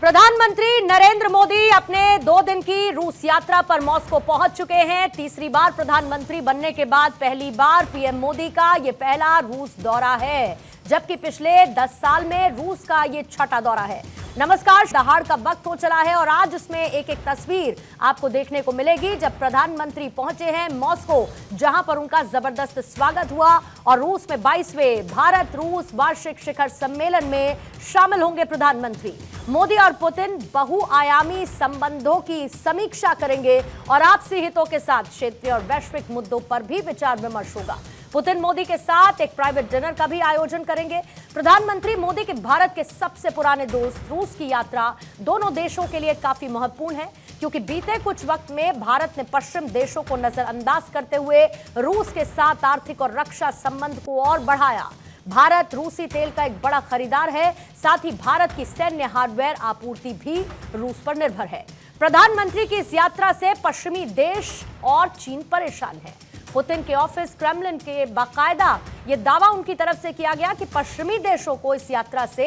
प्रधानमंत्री नरेंद्र मोदी अपने 2 दिन की रूस यात्रा पर मॉस्को पहुंच चुके हैं। तीसरी बार प्रधानमंत्री बनने के बाद पहली बार पीएम मोदी का ये पहला रूस दौरा है, जबकि पिछले 10 साल में रूस का ये छठा दौरा है। नमस्कार, दहाड़ का वक्त हो चला है और आज इसमें एक एक तस्वीर आपको देखने को मिलेगी जब प्रधानमंत्री पहुंचे हैं मॉस्को, जहां पर उनका जबरदस्त स्वागत हुआ और रूस में 22वें भारत रूस वार्षिक शिखर सम्मेलन में शामिल होंगे प्रधानमंत्री। मोदी और पुतिन बहुआयामी संबंधों की समीक्षा करेंगे और आपसी हितों के साथ क्षेत्रीय और वैश्विक मुद्दों पर भी विचार विमर्श होगा। पुतिन मोदी के साथ एक प्राइवेट डिनर का भी आयोजन करेंगे। प्रधानमंत्री मोदी के भारत के सबसे पुराने दोस्त रूस की यात्रा दोनों देशों के लिए काफी महत्वपूर्ण है, क्योंकि बीते कुछ वक्त में भारत ने पश्चिम देशों को नजरअंदाज करते हुए रूस के साथ आर्थिक और रक्षा संबंध को और बढ़ाया। भारत रूसी तेल का एक बड़ा खरीदार है, साथ ही भारत की सैन्य हार्डवेयर आपूर्ति भी रूस पर निर्भर है। प्रधानमंत्री की इस यात्रा से पश्चिमी देश और चीन परेशान है। पुतिन के ऑफिस क्रेमलिन के बाकायदा ये दावा उनकी तरफ से किया गया कि पश्चिमी देशों को इस यात्रा से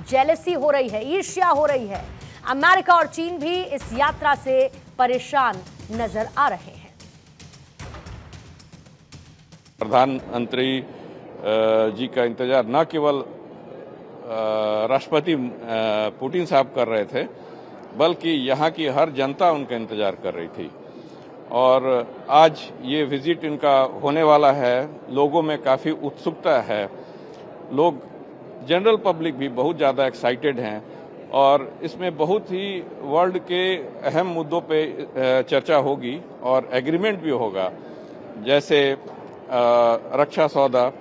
जेलसी हो रही है, ईर्ष्या हो रही है। अमेरिका और चीन भी इस यात्रा से परेशान नजर आ रहे हैं। प्रधानमंत्री जी का इंतजार न केवल राष्ट्रपति पुतिन साहब कर रहे थे, बल्कि यहाँ की हर जनता उनका इंतजार कर रही थी। और आज ये विजिट इनका होने वाला है, लोगों में काफ़ी उत्सुकता है। लोग, जनरल पब्लिक भी बहुत ज़्यादा एक्साइटेड हैं और इसमें बहुत ही वर्ल्ड के अहम मुद्दों पे चर्चा होगी और एग्रीमेंट भी होगा। जैसे रक्षा सौदा,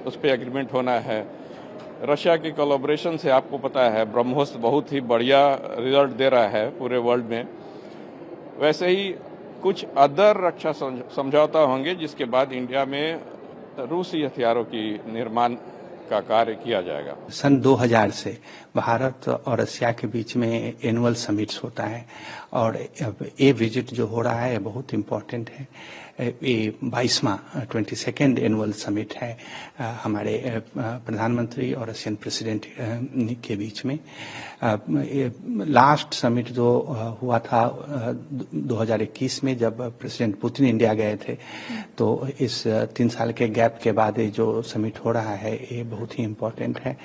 उस पर एग्रीमेंट होना है। रशिया की कोलैबोरेशन से आपको पता है ब्रह्मोस बहुत ही बढ़िया रिजल्ट दे रहा है पूरे वर्ल्ड में। वैसे ही कुछ अदर रक्षा समझौता होंगे, जिसके बाद इंडिया में रूसी हथियारों की निर्माण का कार्य किया जाएगा। सन 2000 से भारत और रशिया के बीच में एनुअल समिट्स होता है और ये विजिट जो हो रहा है बहुत इम्पोर्टेंट है। ये 22वां 22nd एनुअल समिट है हमारे प्रधानमंत्री और रशियन प्रेसिडेंट के बीच में। लास्ट समिट जो हुआ था 2021 में, जब प्रेसिडेंट पुतिन इंडिया गए थे, तो इस 3 साल के गैप के बाद ये जो समिट हो रहा है ये बहुत ही इम्पोर्टेंट है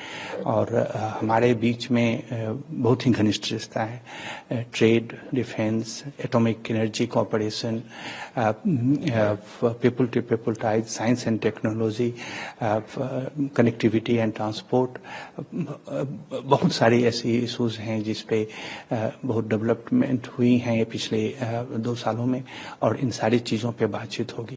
और हमारे बीच में बहुत ही घनिष्ठ रिश्ता है। Trade, defence, atomic energy cooperation, people to people ties, science and technology, connectivity and transport, बहुत सारी ऐसी इशूज हैं जिस पे बहुत डेवलपमेंट हुई हैं पिछले 2 सालों में और इन सारी चीजों पे बातचीत होगी।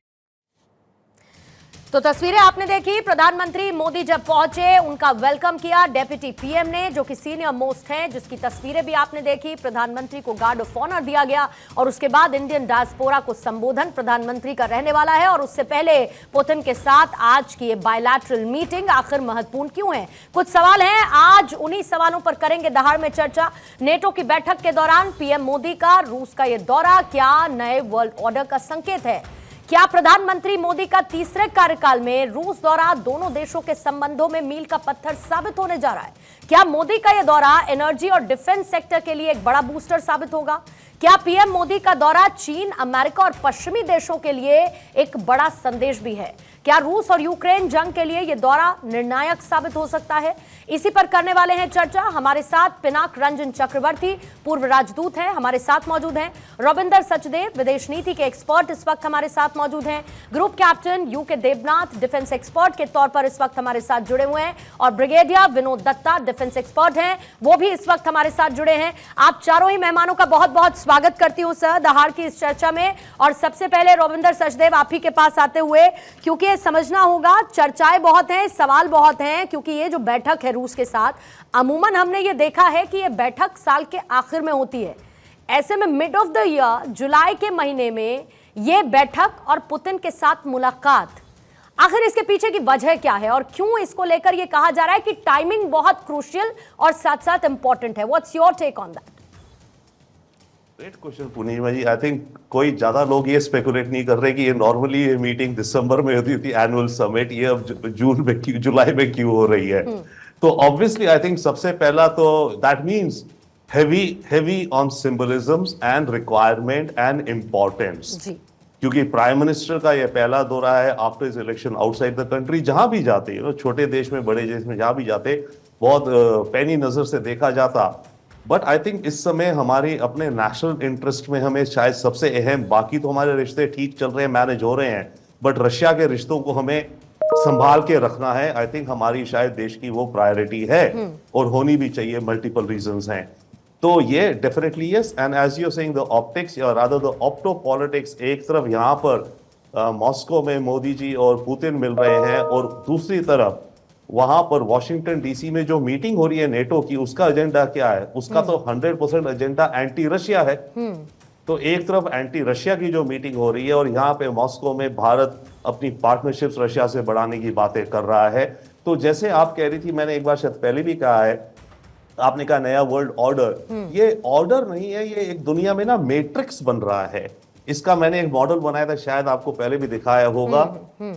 तो तस्वीरें आपने देखी। प्रधानमंत्री मोदी जब पहुंचे, उनका वेलकम किया डेप्यूटी पीएम ने, जो कि सीनियर मोस्ट हैं, जिसकी तस्वीरें भी आपने देखी। प्रधानमंत्री को गार्ड ऑफ ऑनर दिया गया और उसके बाद इंडियन डायस्पोरा को संबोधन प्रधानमंत्री का रहने वाला है। और उससे पहले पुतिन के साथ आज की ये बायलैटरल मीटिंग आखिर महत्वपूर्ण क्यों है? कुछ सवाल हैं, आज उन्हीं सवालों पर करेंगे दहाड़ में चर्चा। नेटो की बैठक के दौरान पीएम मोदी का रूस का ये दौरा क्या नए वर्ल्ड ऑर्डर का संकेत है? क्या प्रधानमंत्री मोदी का तीसरे कार्यकाल में रूस दौरा दोनों देशों के संबंधों में मील का पत्थर साबित होने जा रहा है? क्या मोदी का यह दौरा एनर्जी और डिफेंस सेक्टर के लिए एक बड़ा बूस्टर साबित होगा? क्या पीएम मोदी का दौरा चीन, अमेरिका और पश्चिमी देशों के लिए एक बड़ा संदेश भी है? क्या रूस और यूक्रेन जंग के लिए यह दौरा निर्णायक साबित हो सकता है? इसी पर करने वाले हैं चर्चा। हमारे साथ पिनाक रंजन चक्रवर्ती, पूर्व राजदूत हैं, हमारे साथ मौजूद हैं। रविंदर सचदेव, विदेश नीति के एक्सपर्ट, इस वक्त हमारे साथ मौजूद हैं। Group captain UK Devnath, defence expert के तौर पर इस वक्त हमारे साथ जुड़े हुए हैं और brigadier Vinod Datta, defence expert हैं, वो भी इस वक्त हमारे साथ जुड़े हैं। आप चारों ही मेहमानों का बहुत बहुत स्वागत करती हूं सर दहाड़ की इस चर्चा में। और सबसे पहले रविंदर सचदेव, आप ही के पास आते हुए, क्योंकि समझना होगा, चर्चाएं बहुत हैं, सवाल बहुत हैं, क्योंकि ये जो बैठक है रूस के साथ, अमूमन हमने ये देखा है कि ये बैठक साल के आखिर में होती है। ऐसे में मिड ऑफ द ईयर, जुलाई के महीने में ये बैठक और पुतिन के साथ मुलाकात, आखिर इसके पीछे की वजह क्या है और क्यों इसको लेकर ये कहा जा रहा है कि टाइमिंग बहुत क्रूशियल और साथ साथ इंपॉर्टेंट है? What's your take on that? Great question Purnima ji. I think कोई ज्यादा लोग ये स्पेकुलेट नहीं कर रहे कि ये नॉर्मली ये मीटिंग दिसंबर में होती थी एनुअल समिट, ये अब जून में जुलाई में क्यों हो रही है। तो ऑब्वियसली आई थिंक सबसे पहला तो that means heavy on symbolisms and requirement and importance. जी क्योंकि प्राइम मिनिस्टर का यह पहला दौरा है after his election outside the country. जहां भी जाते छोटे देश में बड़े देश में जहां भी जाते बहुत पैनी नजर से देखा जाता। बट आई थिंक इस समय हमारे अपने नेशनल इंटरेस्ट में हमें शायद सबसे अहम, बाकी तो हमारे रिश्ते ठीक चल रहे हैं, मैनेज हो रहे हैं, बट रशिया के रिश्तों को हमें संभाल के रखना है। आई थिंक हमारी शायद देश की वो प्रायोरिटी है और होनी भी चाहिए। मल्टीपल रीजंस हैं, तो ये definitely yes. And as you saying the optics या रादर द ऑप्टो पॉलिटिक्स, एक तरफ यहाँ पर मॉस्को में मोदी जी और पुतिन मिल रहे हैं और दूसरी तरफ वहां पर वॉशिंगटन डीसी में जो मीटिंग हो रही है नेटो की, उसका एजेंडा क्या है? उसका तो 100% एजेंडा एंटी रशिया है। तो एक तरफ एंटी रशिया की जो मीटिंग हो रही है और यहाँ पे मॉस्को में भारत अपनी पार्टनरशिप्स रशिया से बढ़ाने की बातें कर रहा है। तो जैसे आप कह रही थी, मैंने एक बार शायद पहले भी कहा है, आपने कहा नया वर्ल्ड ऑर्डर, ये ऑर्डर नहीं है, ये एक दुनिया में ना मैट्रिक्स बन रहा है। इसका मैंने एक मॉडल बनाया था, शायद आपको पहले भी दिखाया होगा।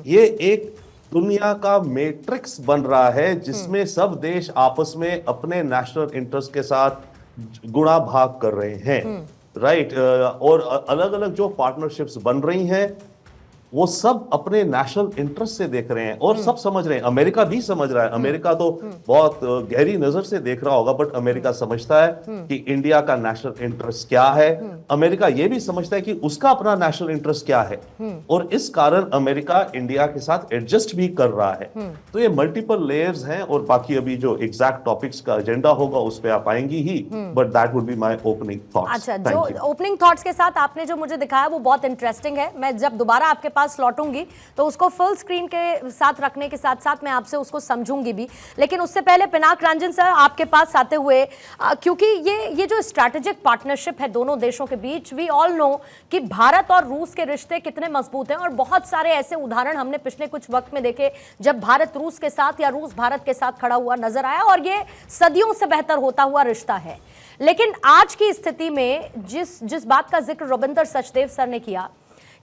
ये एक दुनिया का मैट्रिक्स बन रहा है जिसमें सब देश आपस में अपने नेशनल इंटरेस्ट के साथ गुणा भाग कर रहे हैं, राइट। और अलग अलग जो पार्टनरशिप्स बन रही हैं वो सब अपने नेशनल इंटरेस्ट से देख रहे हैं और सब समझ रहे हैं। अमेरिका भी समझ रहा है। अमेरिका तो बहुत गहरी नजर से देख रहा होगा, बट अमेरिका समझता है कि इंडिया का नेशनल इंटरेस्ट क्या है। अमेरिका ये भी समझता है कि उसका अपना नेशनल इंटरेस्ट क्या है, और इस कारण अमेरिका इंडिया के साथ एडजस्ट भी कर रहा है। तो ये मल्टीपल लेयर्स हैं, और बाकी अभी जो एग्जैक्ट टॉपिक्स का एजेंडा होगा उस पर आप आएंगी ही, but that would be my opening thoughts. अच्छा, जो ओपनिंग थॉट्स के साथ आपने जो मुझे दिखाया वो बहुत इंटरेस्टिंग है। मैं जब दोबारा आपके पास लौटूंगी तो उसको फुल स्क्रीन के साथ रखने के साथ साथ मैं आपसे उसको समझूंगी भी। लेकिन उससे पहले पिनाक रंजन सर आपके पास आते हुए, क्योंकि ये जो स्ट्रैटेजिक पार्टनरशिप है दोनों देशों के बीच, वी ऑल नो कि भारत और रूस के रिश्ते कितने मजबूत हैं, और बहुत सारे ऐसे उदाहरण हमने पिछले कुछ वक्त में देखे जब भारत रूस के साथ या रूस भारत के साथ खड़ा हुआ नजर आया, और ये सदियों से बेहतर होता हुआ रिश्ता है। लेकिन आज की स्थिति में जिस बात का जिक्र रविंदर सचदेव सर ने किया,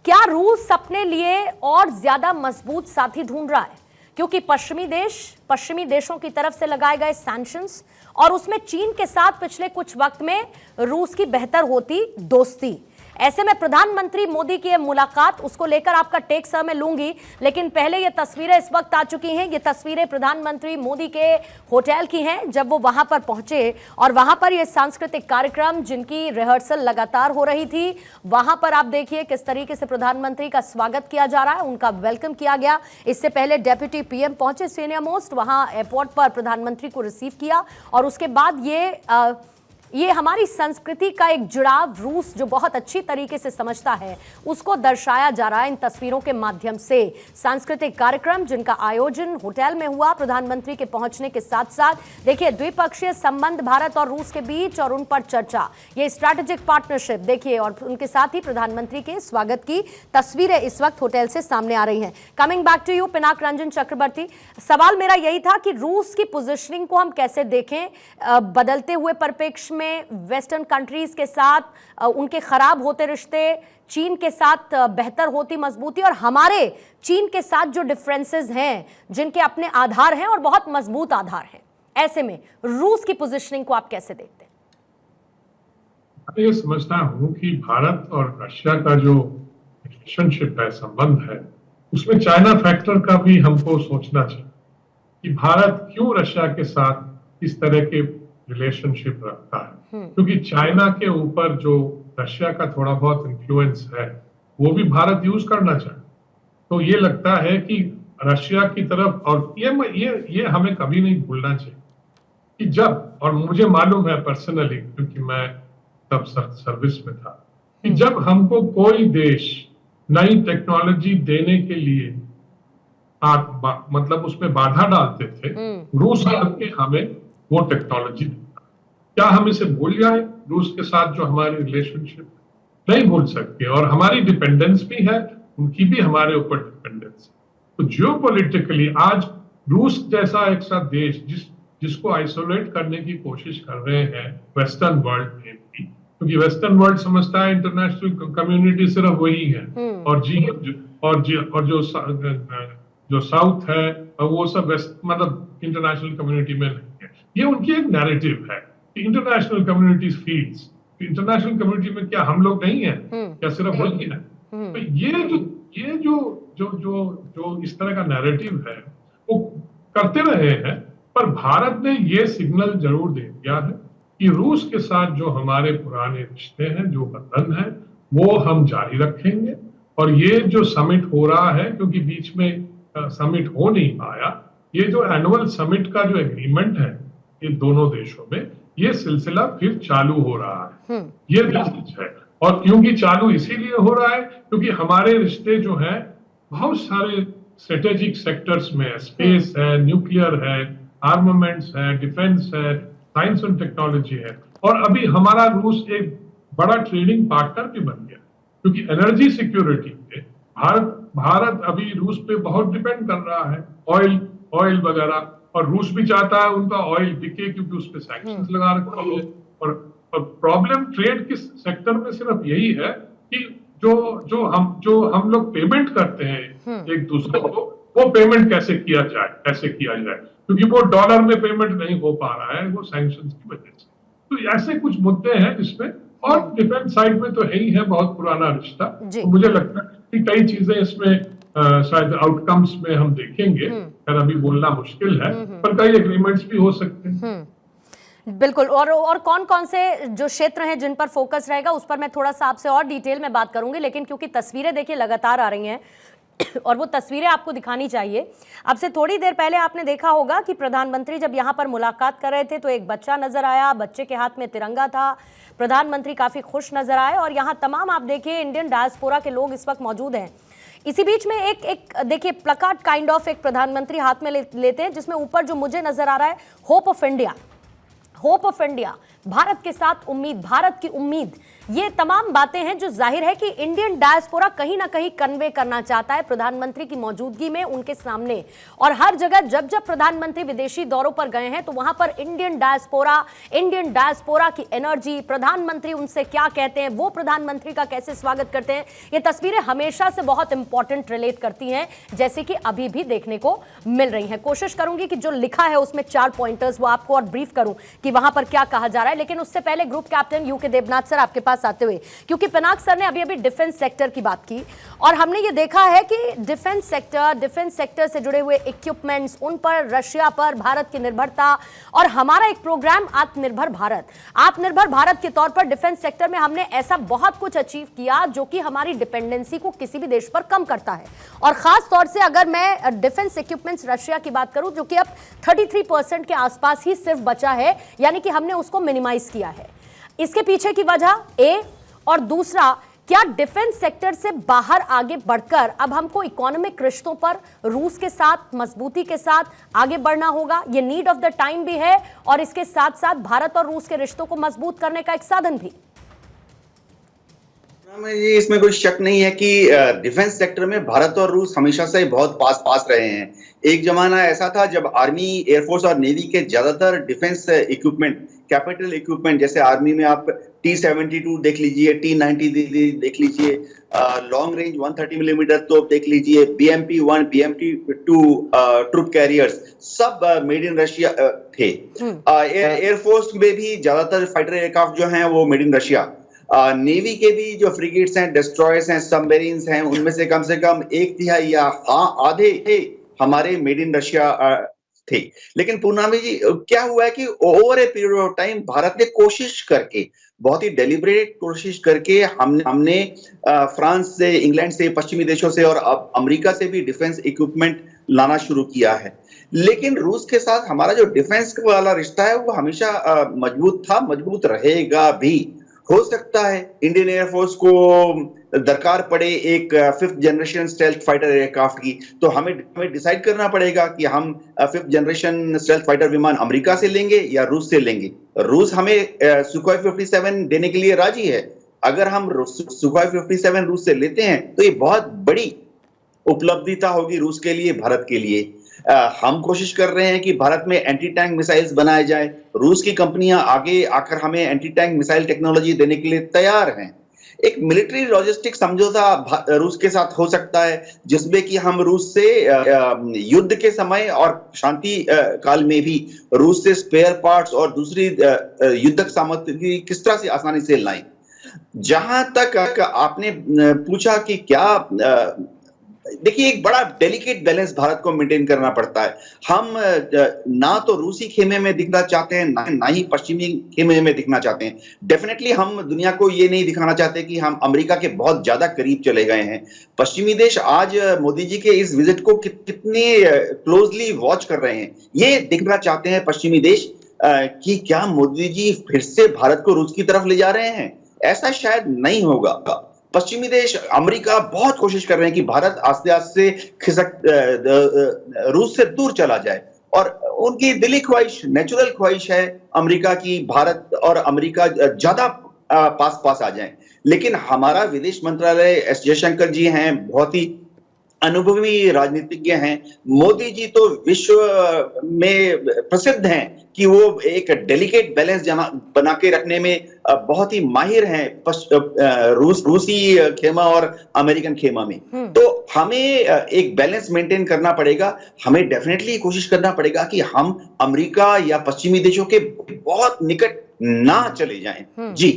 क्या रूस अपने लिए और ज्यादा मजबूत साथी ढूंढ रहा है? क्योंकि पश्चिमी देशों की तरफ से लगाए गए सैंक्शंस और उसमें चीन के साथ पिछले कुछ वक्त में रूस की बेहतर होती दोस्ती, ऐसे में प्रधानमंत्री मोदी की यह मुलाकात, उसको लेकर आपका टेक सर मैं लूंगी। लेकिन पहले ये तस्वीरें इस वक्त आ चुकी हैं। ये तस्वीरें प्रधानमंत्री मोदी के होटल की हैं जब वो वहां पर पहुंचे, और वहां पर ये सांस्कृतिक कार्यक्रम जिनकी रिहर्सल लगातार हो रही थी, वहां पर आप देखिए किस तरीके से प्रधानमंत्री का स्वागत किया जा रहा है, उनका वेलकम किया गया। इससे पहले डेप्यूटी पीएम पहुंचे सीनियर मोस्ट, वहां एयरपोर्ट पर प्रधानमंत्री को रिसीव किया, और उसके बाद ये हमारी संस्कृति का एक जुड़ाव रूस जो बहुत अच्छी तरीके से समझता है उसको दर्शाया जा रहा है इन तस्वीरों के माध्यम से। सांस्कृतिक कार्यक्रम जिनका आयोजन होटल में हुआ प्रधानमंत्री के पहुंचने के साथ साथ, देखिए द्विपक्षीय संबंध भारत और रूस के बीच और उन पर चर्चा, ये स्ट्रैटेजिक पार्टनरशिप देखिए, और उनके साथ ही प्रधानमंत्री के स्वागत की तस्वीरें इस वक्त होटल से सामने आ रही हैं। Coming back to you Pinak Ranjan Chakravarty, सवाल मेरा यही था कि रूस की पोजिशनिंग को हम कैसे देखें बदलते हुए परिप्रेक्ष्य में, वेस्टर्न कंट्रीज के साथ उनके खराब होते रिश्ते, चीन के साथ बेहतर होती मजबूती, और हमारे चीन के साथ जो डिफरेंसेस हैं जिनके अपने आधार हैं और बहुत मजबूत आधार हैं, ऐसे में रूस की पोजीशनिंग को आप कैसे देखते हैं? मैं ये समझता हूं कि भारत और रशिया का जो रिलेशनशिप है, संबंध है, उसमें चाइना फैक्टर का भी हमको सोचना चाहिए कि भारत क्यों रशिया के साथ इस तरह के रिलेशनशिप रखता है। क्योंकि चाइना के ऊपर जो रशिया का थोड़ा बहुत इन्फ्लुएंस है वो भी भारत यूज करना चाहे। तो ये लगता है कि रशिया की तरफ, और ये हमें कभी नहीं भूलना चाहिए कि जब, और मुझे मालूम है पर्सनली क्योंकि मैं तब सर्विस में था, कि जब हमको कोई देश नई टेक्नोलॉजी देने के लिए मतलब उसमें बाधा डालते थे, रूस करके हमें वो टेक्नोलॉजी, क्या हम इसे भूल जाए? रूस के साथ जो हमारी रिलेशनशिप नहीं भूल सकते, और हमारी डिपेंडेंस भी है, उनकी भी हमारे ऊपर डिपेंडेंस है। तो जियोपॉलिटिकली आज रूस जैसा एक सा देश जिसको आइसोलेट करने की कोशिश कर रहे हैं वेस्टर्न वर्ल्ड में भी, क्योंकि वेस्टर्न वर्ल्ड समझता है इंटरनेशनल कम्युनिटी सिर्फ वही है, और जो साउथ है वो सब वेस्ट मतलब इंटरनेशनल कम्युनिटी में नहीं है। ये उनकी एक नैरेटिव है international communities feels, international community में क्या हम लोग नहीं है, क्या सिर्फ वही है? तो ये जो इस तरह का नैरेटिव है वो करते रहे हैं, पर भारत ने ये सिग्नल जरूर दे दिया है कि रूस के साथ जो हमारे पुराने रिश्ते हैं, जो बंधन है, वो हम जारी रखेंगे। और ये जो समिट हो रहा है, क्योंकि बीच में समिट हो नहीं पाया, ये जो एनुअल समिट का जो एग्रीमेंट है ये दोनों देशों में, ये सिलसिला फिर चालू हो रहा है। ये मैसेज है। और क्योंकि चालू इसीलिए हो रहा है क्योंकि हमारे रिश्ते जो हैं बहुत सारे स्ट्रेटेजिक सेक्टर्स में, स्पेस है, न्यूक्लियर है, आर्मामेंट्स है, डिफेंस है, साइंस एंड टेक्नोलॉजी है। और अभी हमारा रूस एक बड़ा ट्रेडिंग पार्टनर भी बन गया, क्योंकि एनर्जी सिक्योरिटी पे भारत अभी रूस पे बहुत डिपेंड कर रहा है, ऑयल वगैरह। और रूस भी चाहता है उनका ऑयल बिके, क्योंकि उस पर सैंक्शंस लगा रखे हैं। और प्रॉब्लम ट्रेड के सेक्टर में सिर्फ यही है कि जो हम लोग पेमेंट करते हैं एक दूसरे को, वो पेमेंट कैसे किया जाए, क्योंकि वो डॉलर में पेमेंट नहीं हो पा रहा है, वो सैंक्शंस की वजह से। तो ऐसे कुछ मुद्दे हैं जिसमें, और डिफेंस साइड में तो है ही है बहुत पुराना रिश्ता। तो मुझे लगता है कि कई चीजें इसमें शायद आउटकम्स में हम देखेंगे, खैर अभी बोलना मुश्किल है, पर कई एग्रीमेंट्स भी हो सकते हैं। बिल्कुल। और कौन कौन से जो क्षेत्र हैं जिन पर फोकस रहेगा, उस पर मैं थोड़ा सा आपसे और डिटेल में बात करूंगी, लेकिन क्योंकि तस्वीरें देखिए लगातार आ रही हैं और वो तस्वीरें आपको दिखानी चाहिए। अब से थोड़ी देर पहले आपने देखा होगा कि प्रधानमंत्री जब यहाँ पर मुलाकात कर रहे थे तो एक बच्चा नजर आया, बच्चे के हाथ में तिरंगा था, प्रधानमंत्री काफी खुश नजर आए। और यहाँ तमाम आप देखिए इंडियन डायस्पोरा के लोग इस वक्त मौजूद हैं। इसी बीच में एक देखिए प्लकार्ड काइंड ऑफ एक प्रधानमंत्री हाथ में लेते हैं, जिसमें ऊपर जो मुझे नजर आ रहा है, hope of India, hope of India, Bharat के साथ उम्मीद, भारत की उम्मीद। ये तमाम बातें हैं जो जाहिर है कि इंडियन डायस्पोरा कहीं ना कहीं कन्वे करना चाहता है प्रधानमंत्री की मौजूदगी में उनके सामने। और हर जगह जब जब प्रधानमंत्री विदेशी दौरों पर गए हैं तो वहां पर इंडियन डायस्पोरा की एनर्जी, प्रधानमंत्री उनसे क्या कहते हैं, वो प्रधानमंत्री का कैसे स्वागत करते हैं, ये तस्वीरें हमेशा से बहुत इंपॉर्टेंट रिलेट करती हैं, जैसे कि अभी भी देखने को मिल रही हैं। कोशिश करूंगी कि जो लिखा है उसमें 4 पॉइंटर्स वो आपको और ब्रीफ करूं कि वहां पर क्या कहा जा रहा है। लेकिन उससे पहले group captain UK Devnath sir आपके पास आते हुए, क्योंकि पिनाक सर ने अभी डिफेंस सेक्टर की बात की और हमने ये देखा है कि डिफेंस सेक्टर से जुड़े हुए इक्विपमेंट्स, उन पर, रशिया पर भारत की निर्भरता और हमारा एक प्रोग्राम आत्मनिर्भर भारत के तौर पर डिफेंस सेक्टर में हमने ऐसा बहुत कुछ अचीव किया जो कि हमारी डिपेंडेंसी को किसी भी देश पर कम करता है। और खास तौर से अगर मैं डिफेंस इक्विपमेंट्स रशिया की बात करूं, जो कि अब 33% के आसपास ही सिर्फ बचा है, यानी कि हमने उसको मिनिमाइज किया है। इसके पीछे की वजह ए, और दूसरा, क्या डिफेंस सेक्टर से बाहर आगे बढ़कर अब हमको इकोनॉमिक रिश्तों पर रूस के साथ मजबूती के साथ आगे बढ़ना होगा। ये नीड ऑफ द टाइम भी है और इसके साथ साथ भारत और रूस के रिश्तों को मजबूत करने का एक साधन भी। ये इसमें कोई शक नहीं है कि डिफेंस सेक्टर में भारत और रूस हमेशा से बहुत पास रहे हैं। एक जमाना ऐसा था जब आर्मी, एयरफोर्स और नेवी के ज्यादातर डिफेंस इक्विपमेंट, कैपिटल इक्विपमेंट, जैसे आर्मी में आप T-72 देख लीजिए, T-90 देख लीजिए, लॉन्ग रेंज 130 मिलीमीटर तोप देख लीजिए, BMP-1, BMP-2 ट्रूप कैरियर्स, सब मेड इन रशिया थे। एयरफोर्स में भी ज्यादातर फाइटर एयरक्राफ्ट जो हैं वो मेड इन रशिया। नेवी के भी जो फ्रिगेट्स हैं, डिस्ट्रॉयर्स हैं, सबमरीन्स हैं, उनमें से कम 1/3 या आधे हमारे मेड इन रशिया थे। लेकिन पूर्णामी जी, क्या हुआ है कि over a period of time Bharat ने कोशिश करके, बहुत ही डेलिब्रेट कोशिश करके, हमने फ्रांस से, इंग्लैंड से, पश्चिमी देशों से और अब अमेरिका से भी डिफेंस इक्विपमेंट लाना शुरू किया है। लेकिन रूस के साथ हमारा जो डिफेंस वाला रिश्ता है वो हमेशा मजबूत था, मजबूत रहेगा भी। हो सकता है इंडियन एयरफोर्स को दरकार पड़े एक 5th generation stealth fighter aircraft की, तो हमें डिसाइड करना पड़ेगा कि हम 5th जनरेशन स्टेल्थ फाइटर विमान अमेरिका से लेंगे या रूस से लेंगे। रूस हमें सुखोई 57 देने के लिए राजी है। अगर हम सुखोई 57 रूस से लेते हैं तो ये बहुत बड़ी उपलब्धिता होगी रूस के लिए, भारत के लिए। हम कोशिश कर रहे हैं कि भारत में एंटी टैंक मिसाइल्स बनाए जाए। रूस की कंपनियां आगे आकर हमें एंटी टैंक मिसाइल टेक्नोलॉजी देने के लिए तैयार हैं। एक मिलिट्री लॉजिस्टिक समझौता रूस के साथ हो सकता है, जिसमें कि हम रूस से युद्ध के समय और शांति काल में भी रूस से स्पेयर पार्ट्स और दूसरी युद्धक सामग्री किस तरह से आसानी से लाएं। जहां तक आपने पूछा कि क्या, देखिए एक बड़ा डेलिकेट बैलेंस भारत को मेंटेन करना पड़ता है। हम ना तो रूसी खेमे में दिखना चाहते हैं, ना ही पश्चिमी खेमे में दिखना चाहते हैं। डेफिनेटली हम दुनिया को ये नहीं दिखाना चाहते कि हम अमेरिका के बहुत ज्यादा करीब चले गए हैं। पश्चिमी देश आज मोदी जी के इस विजिट को कितने क्लोजली वॉच कर रहे हैं, ये दिखना चाहते हैं पश्चिमी देश कि क्या मोदी जी फिर से भारत को रूस की तरफ ले जा रहे हैं। ऐसा शायद नहीं होगा। पश्चिमी देश, अमेरिका बहुत कोशिश कर रहे हैं कि भारत आस्ते आस्ते रूस से दूर चला जाए, और उनकी दिली ख्वाहिश, नेचुरल ख्वाहिश है अमेरिका की भारत और अमेरिका ज्यादा पास पास आ जाए। लेकिन हमारा विदेश मंत्रालय, एस जयशंकर जी हैं, बहुत ही अनुभवी राजनीतिज्ञ हैं। मोदी जी तो विश्व में प्रसिद्ध हैं कि वो एक डेलिकेट बैलेंस बना के रखने में बहुत ही माहिर हैं रूसी खेमा और अमेरिकन खेमा में। तो हमें एक बैलेंस मेंटेन करना पड़ेगा। हमें डेफिनेटली कोशिश करना पड़ेगा कि हम अमेरिका या पश्चिमी देशों के बहुत निकट ना चले जाएं। जी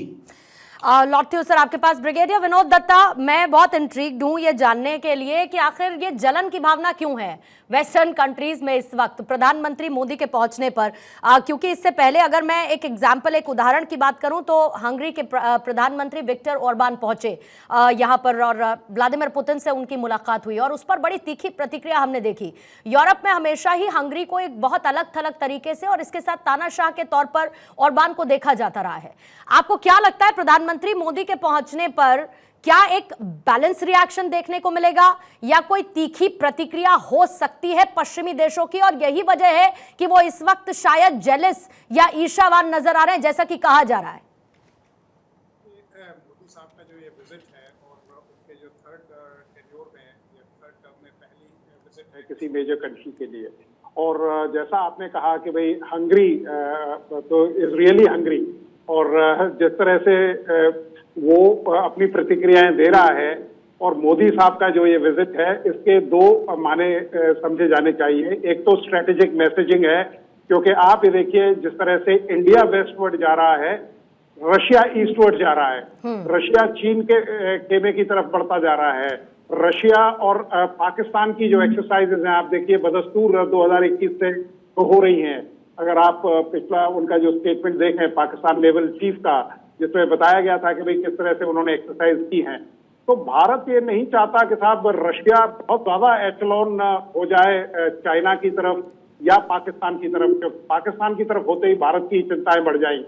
लौटती हूँ सर आपके पास। ब्रिगेडियर विनोद दत्ता, मैं बहुत इंट्रीग्ड हूँ ये जानने के लिए कि आखिर ये जलन की भावना क्यों है वेस्टर्न कंट्रीज में इस वक्त प्रधानमंत्री मोदी के पहुंचने पर, क्योंकि इससे पहले अगर मैं एक एग्जाम्पल, एक उदाहरण की बात करूं तो हंगरी के प्रधानमंत्री विक्टर ओरबान पहुंचे यहां पर और व्लादिमीर पुतिन से उनकी मुलाकात हुई और उस पर बड़ी तीखी प्रतिक्रिया हमने देखी। यूरोप में हमेशा ही हंगरी को एक बहुत अलग थलग तरीके से और इसके साथ तानाशाह के तौर पर ओरबान को देखा जाता रहा है। आपको क्या लगता है प्रधानमंत्री मोदी के पहुंचने पर क्या एक बैलेंस रिएक्शन देखने को मिलेगा या कोई तीखी प्रतिक्रिया हो सकती है पश्चिमी देशों की, और यही वजह है कि वो इस वक्त शायद जेलस या ईर्ष्यावान नजर आ रहे हैं जैसा कि कहा जा रहा है? मोदी साहब का जो ये विजिट है और उनके जो थर्ड टेन्योर में या थर्ड टर्म में पहली विजिट है किसी मेजर कंट्री के लिए, और जैसा आपने कहा कि भाई हंगरी तो इज रियली हंगरी, और जिस तरह से वो अपनी प्रतिक्रियाएं दे रहा है, और मोदी साहब का जो ये विजिट है इसके दो माने समझे जाने चाहिए। एक तो स्ट्रेटेजिक मैसेजिंग है, क्योंकि आप ये देखिए जिस तरह से इंडिया वेस्टवर्ड जा रहा है, रशिया ईस्टवर्ड जा रहा है, रशिया चीन के खेमे की तरफ बढ़ता जा रहा है। रशिया और पाकिस्तान की जो एक्सरसाइजेज हैं आप देखिए बदस्तूर 2021 से हो रही हैं। अगर आप पिछला उनका जो स्टेटमेंट देखें पाकिस्तान नेवल चीफ का, जिसमें बताया गया था कि भाई किस तरह से उन्होंने एक्सरसाइज की है, तो भारत ये नहीं चाहता कि साहब रशिया बहुत ज्यादा एचलॉन हो जाए चाइना की तरफ या पाकिस्तान की तरफ। पाकिस्तान की तरफ होते ही भारत की चिंताएं बढ़ जाएंगी।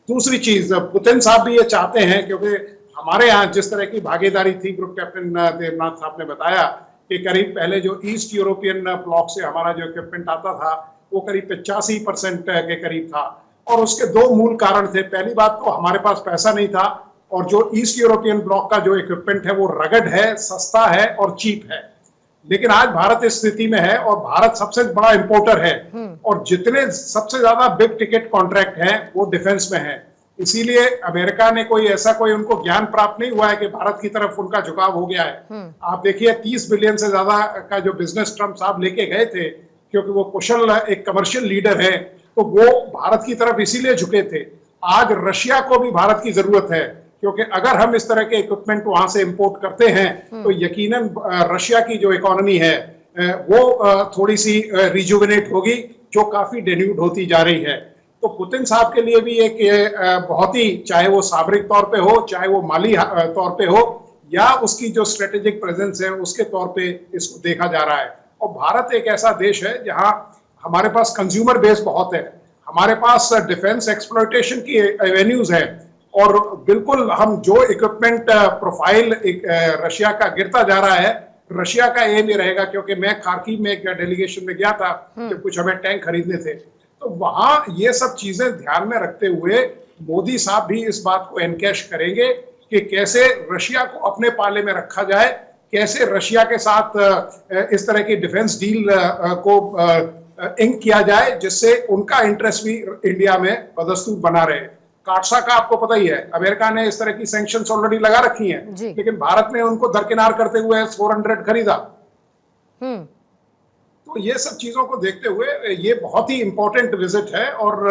दूसरी चीज, पुतिन साहब भी ये चाहते हैं, क्योंकि हमारे यहाँ जिस तरह की भागीदारी थी, ग्रुप कैप्टन देवनाथ साहब ने बताया कि करीब पहले जो ईस्ट यूरोपियन ब्लॉक से हमारा जो इक्विपमेंट आता था वो करीब 85% के करीब था, और उसके दो मूल कारण थे। पहली बात तो हमारे पास पैसा नहीं था, और जो ईस्ट यूरोपियन ब्लॉक का जो इक्विपमेंट है वो रगड है, सस्ता है और चीप है। लेकिन आज भारत इस स्थिति में है और भारत सबसे बड़ा इंपोर्टर है, और जितने सबसे ज्यादा बिग टिकट कॉन्ट्रैक्ट हैं वो डिफेंस में है। इसीलिए अमेरिका ने कोई उनको ज्ञान प्राप्त नहीं हुआ है कि भारत की तरफ उनका झुकाव हो गया है। आप देखिए 30 बिलियन से ज्यादा का जो बिजनेस ट्रम्प साहब लेके गए थे, क्योंकि वो कुशल एक कमर्शियल लीडर है, तो वो भारत की तरफ इसीलिए झुके थे। आज रशिया को भी भारत की जरूरत है, क्योंकि अगर हम इस तरह के इक्विपमेंट वहां से इंपोर्ट करते हैं तो यकीनन रशिया की जो इकोनॉमी है वो थोड़ी सी रिजुविनेट होगी, जो काफी डेन्यूड होती जा रही है। तो पुतिन साहब के लिए भी एक बहुत ही, चाहे वो सामरिक तौर पे हो, चाहे वो माली तौर पे हो, या उसकी जो स्ट्रेटेजिक प्रेजेंस है उसके तौर पे इसको देखा जा रहा है। और भारत एक ऐसा देश है जहां हमारे पास कंज्यूमर बेस बहुत है, हमारे पास डिफेंस एक्सप्लॉयटेशन की एवेन्यूज है, और बिल्कुल हम जो इक्विपमेंट प्रोफाइल रशिया का गिरता जा रहा है, रशिया का एम ये रहेगा, क्योंकि मैं खार्किव में एक डेलीगेशन में गया था जब कुछ हमें टैंक खरीदने थे, तो वहां ये सब चीजें ध्यान में रखते हुए मोदी साहब भी इस बात को एनकैश करेंगे कि कैसे रशिया को अपने पाले में रखा जाए, कैसे रशिया के साथ इस तरह की डिफेंस डील को इंक किया जाए, जिससे उनका इंटरेस्ट भी इंडिया में बदस्तूर बना रहे। काटसा का आपको पता ही है, अमेरिका ने इस तरह की सैंक्शंस ऑलरेडी लगा रखी हैं, जी। लेकिन भारत ने उनको दरकिनार करते हुए S-400 खरीदा। हम्म। तो ये सब चीजों को देखते हुए ये बहुत ही इंपॉर्टेंट विजिट है और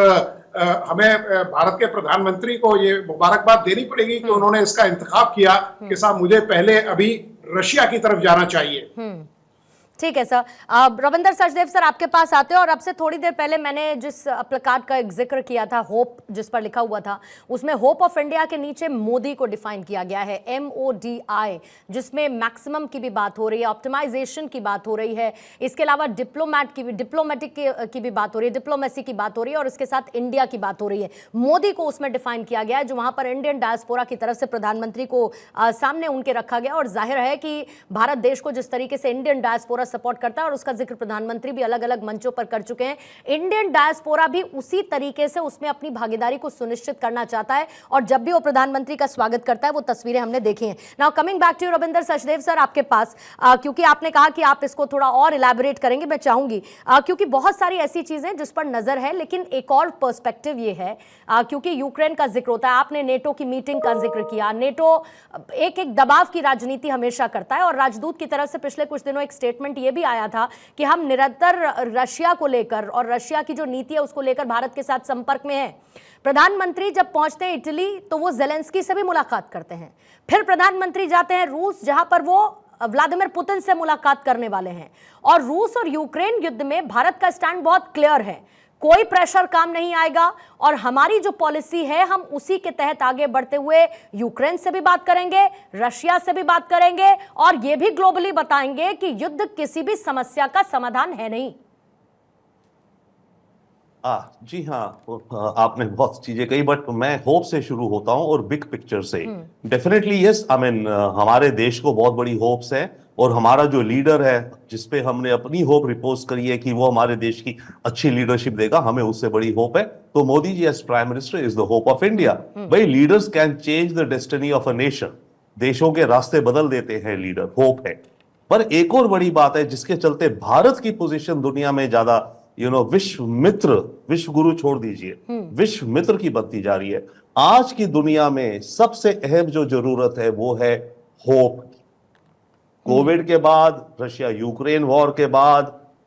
हमें भारत के प्रधानमंत्री को ये मुबारकबाद देनी पड़ेगी कि उन्होंने इसका इंतखाब किया कि साहब मुझे पहले अभी रशिया की तरफ जाना चाहिए। ठीक है सर। रविंदर सचदेव सर आपके पास आते हैं और अब से थोड़ी देर पहले मैंने जिस प्लकार्ड का एक जिक्र किया था, होप जिस पर लिखा हुआ था, उसमें होप ऑफ इंडिया के नीचे मोदी को डिफाइन किया गया है, MODI, जिसमें मैक्सिमम की भी बात हो रही है, ऑप्टिमाइजेशन की बात हो रही है, इसके अलावा डिप्लोमेटिक की भी बात हो रही है, डिप्लोमेसी की बात हो रही है और इसके साथ इंडिया की बात हो रही है। मोदी को उसमें डिफाइन किया गया है, जो वहां पर इंडियन डायस्पोरा की तरफ से प्रधानमंत्री को सामने उनके रखा गया और जाहिर है कि भारत देश को जिस तरीके से इंडियन डायस्पोरा सपोर्ट करता है और उसका जिक्र प्रधानमंत्री भी अलग अलग मंचों पर कर चुके हैं, इंडियन डायस्पोरा भी उसी तरीके से उसमें अपनी भागीदारी को सुनिश्चित करना चाहता है और जब भी वो प्रधानमंत्री का स्वागत करता है वो तस्वीरें हमने देखी हैं। Now coming back to Ravinder Sachdev sir आपके पास, क्योंकि आपने कहा कि आप इसको थोड़ा और इलैबोरेट करेंगे, मैं चाहूंगी क्योंकि बहुत सारी ऐसी चीजें जिस पर नजर है, लेकिन एक और पर्सपेक्टिव ये है क्योंकि यूक्रेन का जिक्र होता है, आपने नेटो की मीटिंग का जिक्र किया। नेटो एक दबाव की राजनीति हमेशा करता है और राजदूत की तरफ से पिछले कुछ दिनों एक स्टेटमेंट ये भी आया था कि हम निरंतर रशिया को लेकर और रशिया की जो नीति है उसको लेकर भारत के साथ संपर्क में है। प्रधानमंत्री जब पहुंचते हैं इटली तो वो जेलेंस्की से भी मुलाकात करते हैं, फिर प्रधानमंत्री जाते हैं रूस जहां पर वो व्लादिमीर पुतिन से मुलाकात करने वाले हैं और रूस और यूक्रेन युद्ध में भारत का स्टैंड बहुत क्लियर है, कोई प्रेशर काम नहीं आएगा और हमारी जो पॉलिसी है हम उसी के तहत आगे बढ़ते हुए यूक्रेन से भी बात करेंगे, रशिया से भी बात करेंगे और यह भी ग्लोबली बताएंगे कि युद्ध किसी भी समस्या का समाधान है नहीं। जी हाँ, आपने बहुत चीजें कही, बट मैं होप से शुरू होता हूं और बिग पिक्चर से। डेफिनेटली यस, आई मीन हमारे देश को बहुत बड़ी होप्स है और हमारा जो लीडर है जिसपे हमने अपनी होप रिपोज करी है कि वो हमारे देश की अच्छी लीडरशिप देगा, हमें उससे बड़ी होप है। तो Modi ji as prime minister is the hope of India. भाई, leaders can change the destiny of a nation, देशों के रास्ते बदल देते हैं लीडर, होप है। पर एक और बड़ी बात है जिसके चलते भारत की पोजीशन दुनिया में ज्यादा विश्व मित्र, विश्व गुरु छोड़ दीजिए, विश्व मित्र की बनती जा रही है। आज की दुनिया में सबसे अहम जो जरूरत है वो है होप। कोविड के बाद, रशिया यूक्रेन वॉर के बाद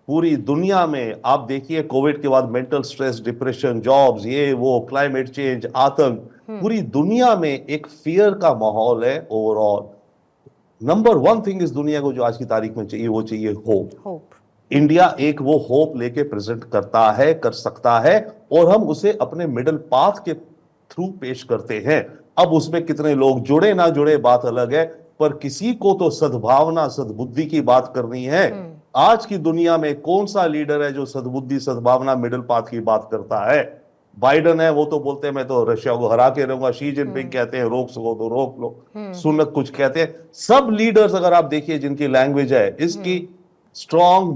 पूरी दुनिया में आप देखिए, कोविड के बाद मेंटल स्ट्रेस, डिप्रेशन, जॉब्स, ये वो, क्लाइमेट चेंज, आतंक, पूरी दुनिया में एक फियर का माहौल है ओवरऑल। नंबर वन थिंग इस दुनिया को जो आज की तारीख में चाहिए वो चाहिए होप। इंडिया एक वो होप लेके प्रेजेंट करता है, कर सकता है और हम उसे अपने मिडिल पाथ के थ्रू पेश करते हैं। अब उसमें कितने लोग जुड़े ना जुड़े बात अलग है, पर किसी को तो सद्भावना, सद्बुद्धि की बात करनी है। आज की दुनिया में कौन सा लीडर है जो सद्बुद्धि, सद्भावना, मिडिल पाथ की बात करता है? बाइडन है, वो तो बोलते हैं मैं तो रशिया को हरा के रहूंगा। शी जिनपिंग कहते हैं रोक सको तो रोक लो, सुनक कुछ कहते हैं। सब लीडर्स अगर आप देखिए जिनकी लैंग्वेज है इसकी स्ट्रॉन्ग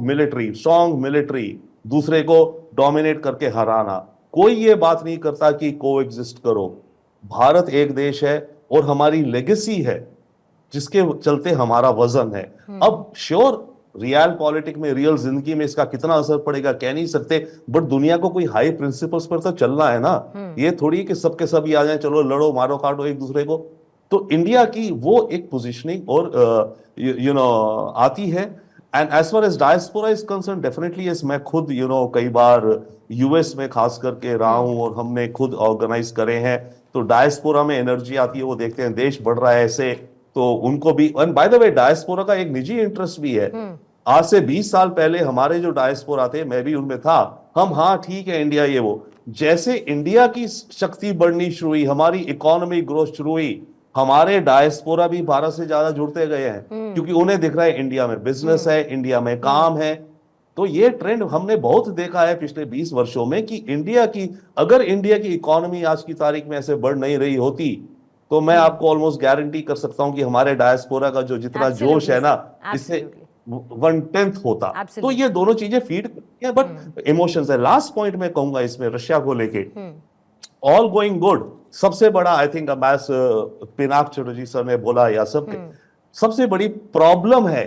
मिलिट्री, दूसरे को डोमिनेट करके हराना, कोई ये बात नहीं करता कि कोएग्जिस्ट करो। भारत एक देश है और हमारी लेगेसी है जिसके चलते हमारा वजन है। अब श्योर रियल पॉलिटिक में, रियल जिंदगी में इसका कितना असर पड़ेगा कह नहीं सकते, बट दुनिया को कोई हाई प्रिंसिपल्स पर तो चलना है ना। ये थोड़ी कि सबके सब आ जाए, चलो लड़ो मारो काटो एक दूसरे को। तो इंडिया की वो एक पोजिशनिंग और आती है। And as far as diaspora is concern, definitely yes, मैं खुद कई बार यूएस में खास करके रहा हूं और हमने खुद ऑर्गेनाइज करे हैं। तो डायस्पोरा में एनर्जी आती है, वो देखते हैं देश बढ़ रहा है ऐसे, तो उनको भी। And by the way, diaspora का एक निजी इंटरेस्ट भी है। आज से 20 साल पहले हमारे जो डायस्पोरा थे, मैं भी उनमें था, हम हाँ ठीक है इंडिया ये वो, जैसे इंडिया की शक्ति बढ़नी शुरू हुई, हमारी इकोनॉमी ग्रोथ शुरू हुई, हमारे डायस्पोरा भी भारत से ज्यादा जुड़ते गए हैं क्योंकि उन्हें दिख रहा है इंडिया में बिजनेस है, इंडिया में काम है। तो ये ट्रेंड हमने बहुत देखा है पिछले 20 वर्षों में कि अगर इंडिया की इकोनॉमी आज की तारीख में ऐसे बढ़ नहीं रही होती तो मैं आपको ऑलमोस्ट गारंटी कर सकता हूं कि हमारे डायस्पोरा का जो जितना जोश है ना, इससे 1/10 होता। तो ये दोनों चीजें फीड करती हैं, बट इमोशंस है। लास्ट पॉइंट मैं कहूंगा इसमें रशिया को लेके, ऑल गोइंग गुड। सबसे बड़ा I think ambass Pinak Chatterjee sir ने बोला या सबसे बड़ी प्रॉब्लम है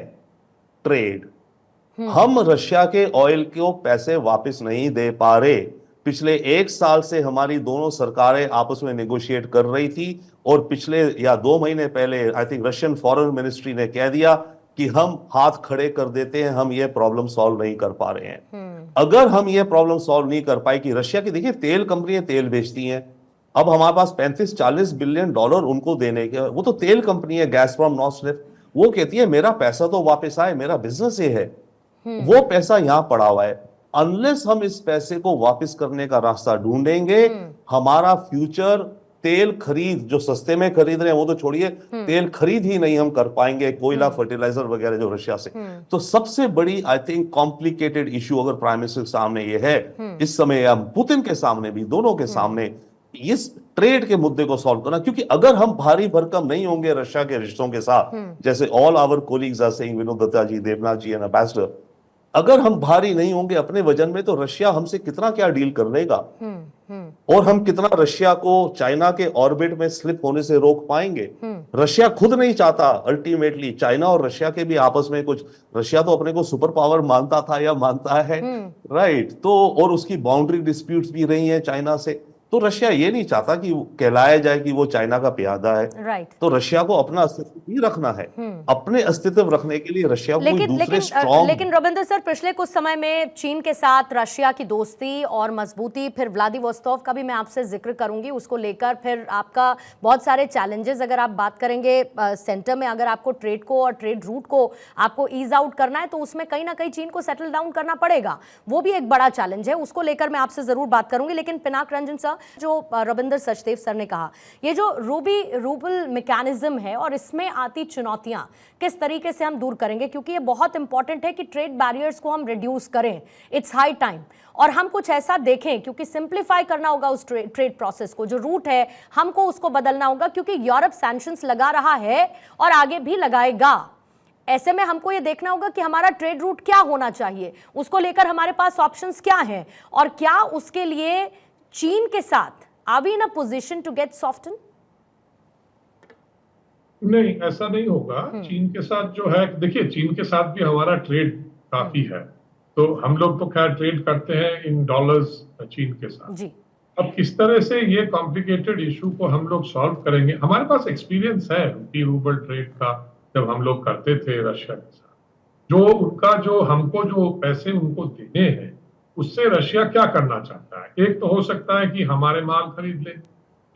ट्रेड। हम रशिया के ऑयल को पैसे वापस नहीं दे पा रहे। पिछले 1 साल से हमारी दोनों सरकारें आपस में नेगोशिएट कर रही थी और पिछले या 2 महीने पहले I think Russian foreign ministry ने कह दिया कि हम हाथ खड़े कर देते हैं, हम ये प्रॉब्लम सॉल्व नहीं कर पा रहे हैं। अगर हम ये प्रॉब्लम सॉल्व नहीं कर पाए कि रशिया की देखिए तेल कंपनियां तेल बेचती हैं, अब हमारे पास 35-40 बिलियन डॉलर उनको देने के, वो तो तेल कंपनी है गैसप्रॉम नॉर्स्नेफ्ट, वो कहती है मेरा पैसा तो वापस आए, मेरा बिजनेस ये है, वो पैसा यहां पड़ा हुआ है। अनलेस हम इस पैसे को वापस करने का रास्ता ढूंढेंगे, हमारा फ्यूचर तेल खरीद जो सस्ते में खरीद रहे हैं वो तो छोड़िए, तेल खरीद ही नहीं हम कर पाएंगे, कोयला फर्टिलाइजर वगैरह जो रशिया से। तो सबसे बड़ी आई थिंक कॉम्प्लिकेटेड इशू अगर प्राइम मिनिस्टर के सामने ये है इस समय, या पुतिन के सामने भी, दोनों के सामने, इस ट्रेड के मुद्दे को सॉल्व करना। क्योंकि अगर हम भारी भरकम नहीं होंगे रशिया के रिश्तों के साथ, जैसे all our colleagues are saying, Vinod Datta ji, Devnath ji and ambassador, अगर हम भारी नहीं होंगे अपने वजन में तो रशिया हमसे कितना क्या डील कर लेगा, और हम कितना रशिया को चाइना के ऑर्बिट में स्लिप होने से रोक पाएंगे। रशिया खुद नहीं चाहता, अल्टीमेटली चाइना और रशिया के भी आपस में कुछ, रशिया तो अपने को सुपर पावर मानता था या मानता है, राइट, तो और उसकी बाउंड्री डिस्प्यूट्स भी रही हैं चाइना से, तो रशिया ये नहीं चाहता कि कहलाया जाए कि वो चाइना का प्यादा है, राइट। तो रशिया को अपना अस्तित्व भी रखना है। अपने अस्तित्व रखने के लिए रशिया को लेकिन रविंद्र सर, पिछले कुछ समय में चीन के साथ रशिया की दोस्ती और मजबूती, फिर व्लादिवोस्तोक का भी मैं आपसे जिक्र करूंगी, उसको लेकर फिर आपका बहुत सारे चैलेंजेस, अगर आप बात करेंगे सेंटर में, अगर आपको ट्रेड को और ट्रेड रूट को आपको ईज आउट करना है तो उसमें कहीं ना कहीं चीन को सेटल डाउन करना पड़ेगा, वो भी एक बड़ा चैलेंज है, उसको लेकर मैं आपसे जरूर बात करूंगी। लेकिन पिनाक रंजन सर, जो रविंद्र सचदेव सर ने कहा, ये जो रूबल मैकेनिज्म है और इसमें आती चुनौतियां किस तरीके से हम दूर करेंगे, क्योंकि ये बहुत इंपॉर्टेंट है कि ट्रेड बैरियर्स को हम रिड्यूस करें, इट्स हाई टाइम, और हम कुछ ऐसा देखें, क्योंकि सिंप्लीफाई करना होगा उस ट्रेड प्रोसेस को, जो रूट है हमको उसको बदलना होगा, क्योंकि यूरोप सैंक्शंस लगा रहा है और आगे भी लगाएगा। ऐसे में हमको ये देखना होगा कि हमारा ट्रेड रूट क्या होना चाहिए, उसको लेकर हमारे पास ऑप्शंस क्या हैं, और क्या उसके लिए चीन के साथ are we in a position to get soften? नहीं, ऐसा नहीं होगा। चीन के साथ जो है, देखिए चीन के साथ भी हमारा ट्रेड काफी है, तो हम लोग तो खैर ट्रेड करते हैं इन डॉलर्स चीन के साथ जी। अब किस तरह से ये कॉम्प्लिकेटेड इशू को हम लोग सॉल्व करेंगे, हमारे पास एक्सपीरियंस है रूपी रूबल ट्रेड का, जब हम लोग करते थे रशिया के साथ, जो उनका जो हमको जो पैसे उनको देने हैं उससे रशिया क्या करना चाहता है। एक तो हो सकता है कि हमारे माल खरीद ले,